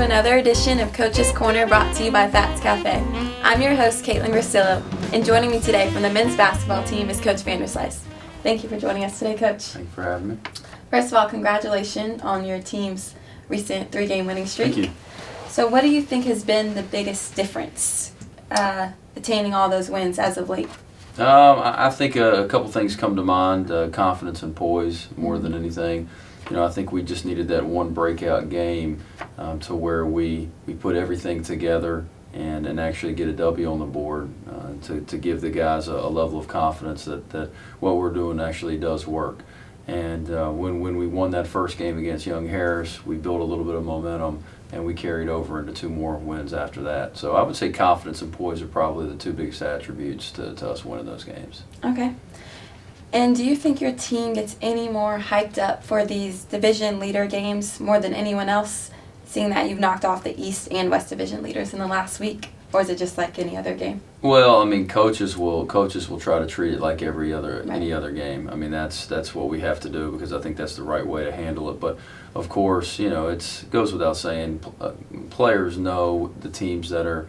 to another edition of Coach's Corner brought to you by Fats Cafe. I'm your host, Caitlin Gristillo, and joining me today from the men's basketball team is Coach Vanderslice. Thank you for joining us today, Coach. Thank you for having me. First of all, congratulations on your team's recent 3-game winning streak. Thank you. So what do you think has been the biggest difference attaining all those wins as of late? I think a couple things come to mind, confidence and poise more than anything. You know, I think we just needed that one breakout game to where we put everything together and actually get a W on the board to give the guys a level of confidence that what we're doing actually does work. And when we won that first game against Young Harris, we built a little bit of momentum and we carried over into 2 more wins after that. So I would say confidence and poise are probably the 2 biggest attributes to us winning those games. Okay. And do you think your team gets any more hyped up for these division leader games more than anyone else, seeing that you've knocked off the East and West division leaders in the last week? Or is it just like any other game? Well, I mean, coaches will try to treat it like any other game. I mean, that's what we have to do because I think that's the right way to handle it. But of course, you know, it goes without saying, players know the teams that are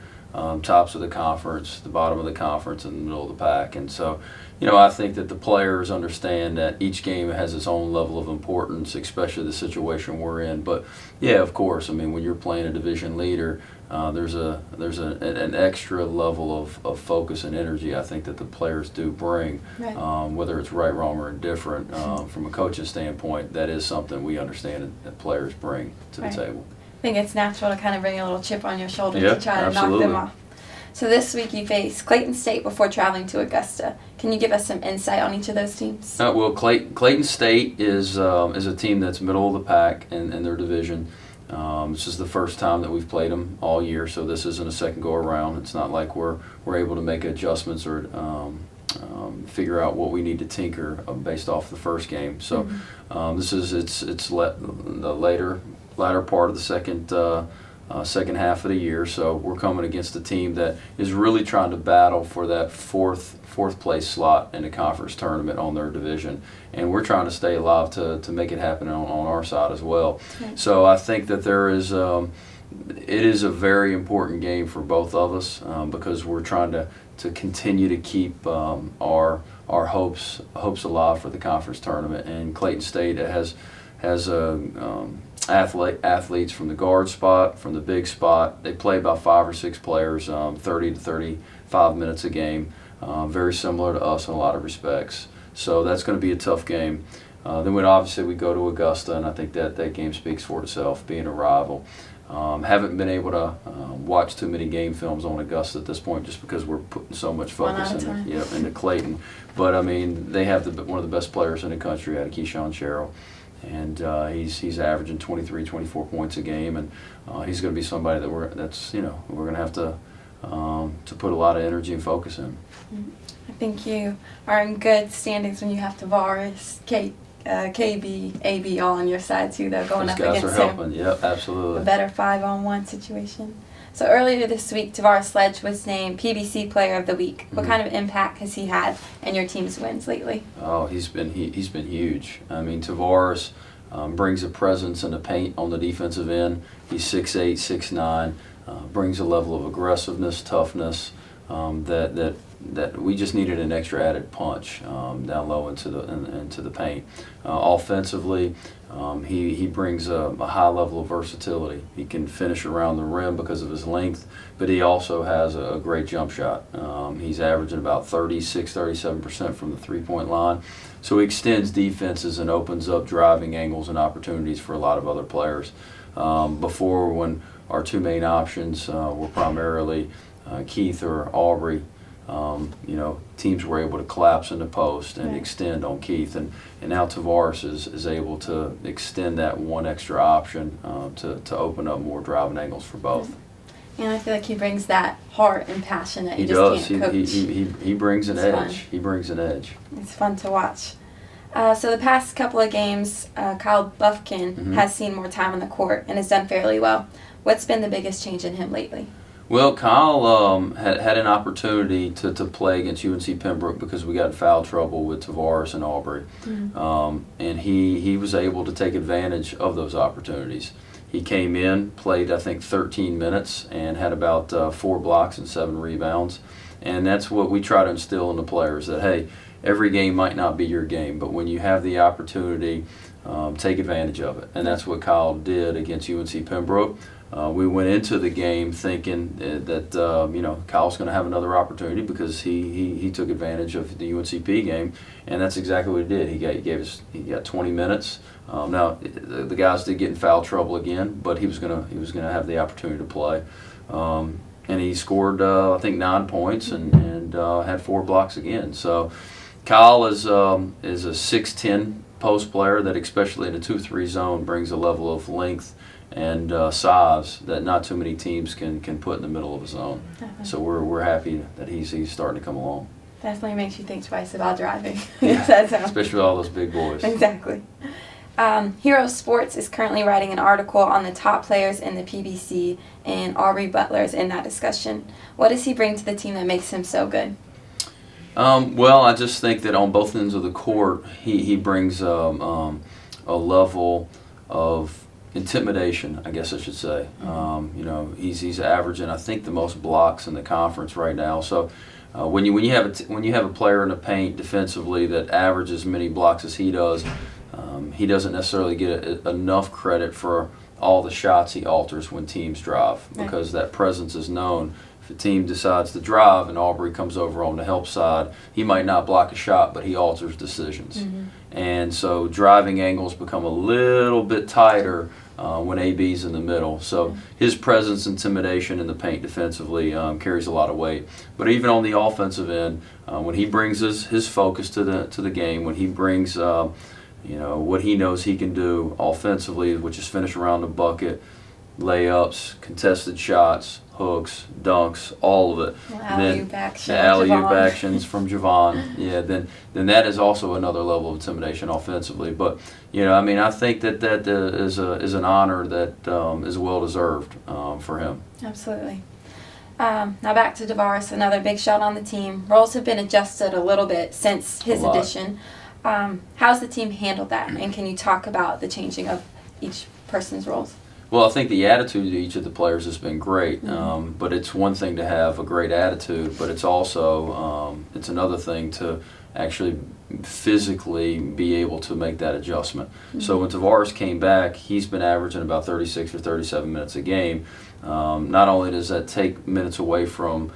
tops of the conference, the bottom of the conference, and the middle of the pack. And so, you know, I think that the players understand that each game has its own level of importance, especially the situation we're in. But yeah, of course, I mean, when you're playing a division leader, there's an extra level of focus and energy I think that the players do bring, right. Whether it's right, wrong, or indifferent. From a coaching standpoint, that is something we understand that players bring to right. the table. I think it's natural to kind of bring a little chip on your shoulder Yeah, to try to absolutely. knock them off. So this week you face Clayton State before traveling to Augusta. Can you give us some insight on each of those teams? Well, Clayton State is a team that's middle of the pack in their division. This is the first time that we've played them all year, so this isn't a second go around. It's not like we're able to make adjustments or figure out what we need to tinker based off the first game. So this is the latter part of the second half of the year. So we're coming against a team that is really trying to battle for that fourth place slot in the conference tournament on their division, and we're trying to stay alive to make it happen on our side as well. Okay. So I think that it is a very important game for both of us because we're trying to continue to keep our hopes alive for the conference tournament. And Clayton State has athletes from the guard spot, from the big spot. They play about 5 or 6 players, 30 to 35 minutes a game. Very similar to us in a lot of respects. So that's going to be a tough game. Then we go to Augusta, and I think that game speaks for itself, being a rival. Haven't been able to watch too many game films on Augusta at this point just because we're putting so much focus into Clayton. But, I mean, they have one of the best players in the country out of Keyshawn Sherrill. And he's averaging 23, 24 points a game, and he's going to be somebody that we're going to have to put a lot of energy and focus in. I think you are in good standings when you have Tavares, KB, AB all on your side too, though, going Those up guys against are helping. Yep, absolutely. a better 5-on-1 situation. So earlier this week, Tavares Sledge was named PBC Player of the Week. What kind of impact has he had in your team's wins lately? Oh, he's been huge. I mean, Tavares brings a presence in the paint on the defensive end. He's 6'8", 6'9", brings a level of aggressiveness, toughness that we just needed an extra added punch down low into the paint. Offensively, he brings a high level of versatility. He can finish around the rim because of his length, but he also has a great jump shot. He's averaging about 37% from the three-point line. So he extends defenses and opens up driving angles and opportunities for a lot of other players. Before, when our 2 main options were primarily Keith or Aubrey, teams were able to collapse in the post and extend on Keith, and now Tavares is able to extend that one extra option to open up more driving angles for both. And I feel like he brings that heart and passion that He you does. just can't coach. He brings an It's edge. fun. He brings an edge. It's fun to watch. So the past couple of games, Kyle Buffkin has seen more time on the court and has done fairly well. What's been the biggest change in him lately? Well, Kyle had an opportunity to play against UNC Pembroke because we got in foul trouble with Tavares and Aubrey. And he was able to take advantage of those opportunities. He came in, played I think 13 minutes, and had about 4 blocks and 7 rebounds. And that's what we try to instill in the players, that hey, every game might not be your game, but when you have the opportunity, take advantage of it. And that's what Kyle did against UNC Pembroke. We went into the game thinking that Kyle's going to have another opportunity because he took advantage of the UNCP game, and that's exactly what he did. He got 20 minutes. Now the guys did get in foul trouble again, but he was gonna have the opportunity to play. And he scored I think 9 points and had 4 blocks again. So Kyle is a 6'10" post player that, especially in a 2-3 zone, brings a level of length and size that not too many teams can put in the middle of a zone. Definitely. So we're happy that he's starting to come along. Definitely makes you think twice about driving. Yeah. So. Especially with all those big boys. Exactly. Hero Sports is currently writing an article on the top players in the PBC, and Aubrey Butler is in that discussion. What does he bring to the team that makes him so good? Well, I just think that on both ends of the court, he brings a level of intimidation, I guess I should say. He's averaging, I think, the most blocks in the conference right now. So when you have a player in the paint defensively that averages as many blocks as he does, he doesn't necessarily get enough credit for all the shots he alters when teams drive, because that presence is known. If a team decides to drive and Aubrey comes over on the help side, he might not block a shot, but he alters decisions. Mm-hmm. And so driving angles become a little bit tighter when AB's in the middle. So his presence, intimidation in the paint defensively carries a lot of weight. But even on the offensive end, when he brings his focus to the game, when he brings what he knows he can do offensively, which is finish around the bucket, layups, contested shots, hooks, dunks, all of it. Alley-oop action. The alley-oop actions from Javon. Yeah, then that is also another level of intimidation offensively. But I think that is an honor that is well deserved for him. Absolutely. Now back to DeVaris, another big shot on the team. Roles have been adjusted a little bit since his addition. How's the team handled that, and can you talk about the changing of each person's roles? Well, I think the attitude of each of the players has been great, but it's one thing to have a great attitude, but it's also it's another thing to actually physically be able to make that adjustment. So when Tavares came back, he's been averaging about 36 or 37 minutes a game. Not only does that take minutes away from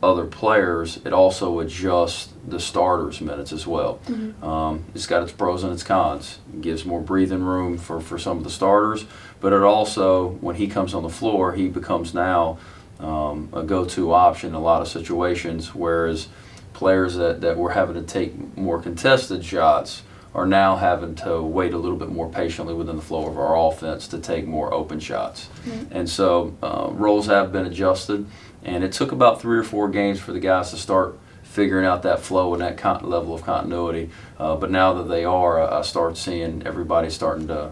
other players, it also adjusts the starters' minutes as well. It's got its pros and its cons. It gives more breathing room for some of the starters, but it also, when he comes on the floor, he becomes now a go-to option in a lot of situations, whereas players that were having to take more contested shots are now having to wait a little bit more patiently within the flow of our offense to take more open shots. And so roles have been adjusted. And it took about 3 or 4 games for the guys to start figuring out that flow and that level of continuity. But now that they are, I start seeing everybody starting to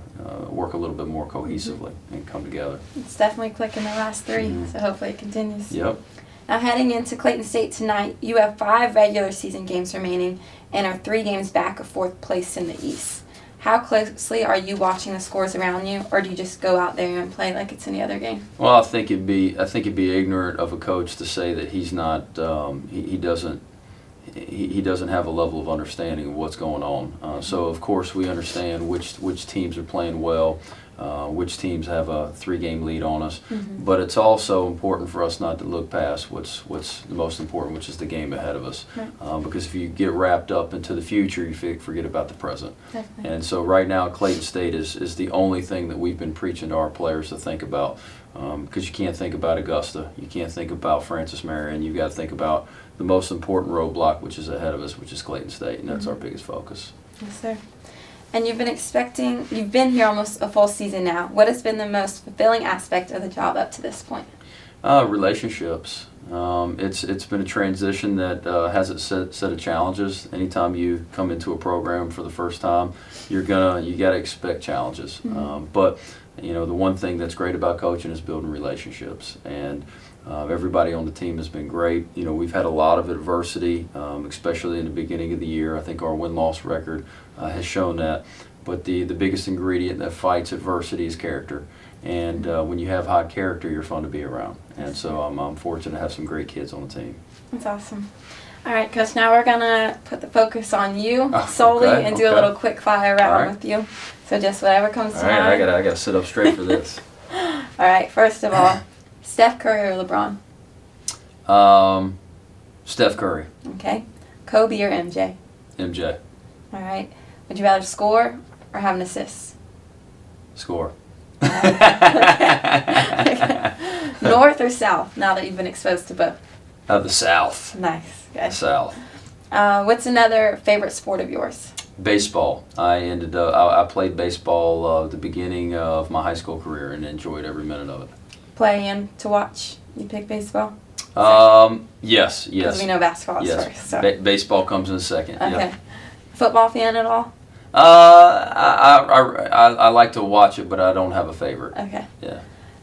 work a little bit more cohesively and come together. It's definitely clicking the last 3, so hopefully it continues. Yep. Now heading into Clayton State tonight, you have 5 regular season games remaining and are 3 games back of 4th place in the East. How closely are you watching the scores around you, or do you just go out there and play like it's any other game? Well, I think it'd be ignorant of a coach to say that he's not he doesn't have a level of understanding of what's going on. So of course we understand which teams are playing well, which teams have a 3-game lead on us. But it's also important for us not to look past what's the most important, which is the game ahead of us. Because if you get wrapped up into the future, you forget about the present. Definitely. And so right now Clayton State is the only thing that we've been preaching to our players to think about. Because you can't think about Augusta, you can't think about Francis Marion, you've got to think about the most important roadblock, which is ahead of us, which is Clayton State, and that's our biggest focus. Yes, sir. And you've been here almost a full season now. What has been the most fulfilling aspect of the job up to this point? Relationships. It's been a transition that has its set of challenges. Anytime you come into a program for the first time, you got to expect challenges. But the one thing that's great about coaching is building relationships, and everybody on the team has been great. We've had a lot of adversity, especially in the beginning of the year. I think our win-loss record has shown that. But the biggest ingredient that fights adversity is character. And when you have high character, you're fun to be around. And so I'm fortunate to have some great kids on the team. That's awesome. All right, Coach, now we're going to put the focus on you solely and do a little quick fire round with you. So just whatever comes to mind. All right, I gotta sit up straight for this. All right, first of all, Steph Curry or LeBron? Steph Curry. Okay. Kobe or MJ? MJ. All right. Would you rather score or have an assist? Score. Okay. North or South, now that you've been exposed to both? The South. Nice. Good. South. What's another favorite sport of yours? Baseball. I played baseball at the beginning of my high school career and enjoyed every minute of it. Play and to watch? You pick baseball? Yes. Because we know basketball is Yes. first. So. Baseball comes in second. Okay. Yep. Football fan at all? I like to watch it, but I don't have a favorite. Okay. Yeah.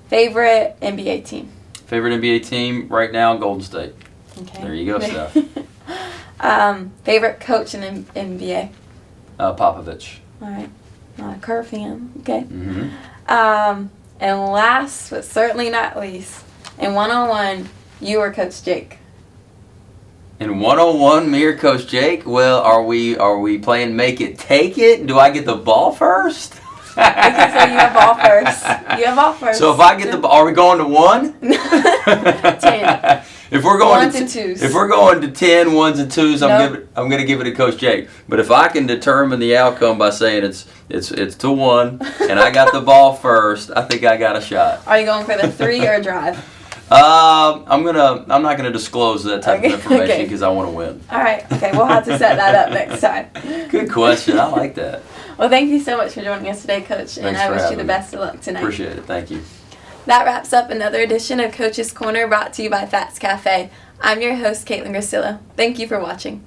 Favorite NBA team? Favorite NBA team right now, Golden State. Okay. There you go, Steph. Favorite coach in NBA? Popovich. All right. Not a Kerr fan. Okay. Mm-hmm. And last but certainly not least, in one-on-one, you or Coach Jake? In 101, me or Coach Jake? Well, are we playing make it, take it? Do I get the ball first? Okay, so you have ball first. You have ball first. So if I get the ball, are we going to 1? 10. If we're going Ones and twos. If we're going to 10 1s and 2s, Nope. I'm going to give it to Coach Jake. But if I can determine the outcome by saying it's 2-1 and I got the ball first, I think I got a shot. Are you going for the 3 or drive? I'm not gonna disclose that type of information because I want to win. All right. Okay, we'll have to set that up next time. Good question. I like that. Well, thank you so much for joining us today, Coach, and Thanks I for wish you having the me. best of luck tonight. Appreciate it. Thank you. That wraps up another edition of Coach's Corner brought to you by Fats Cafe. I'm your host, Caitlin Grasillo. Thank you for watching.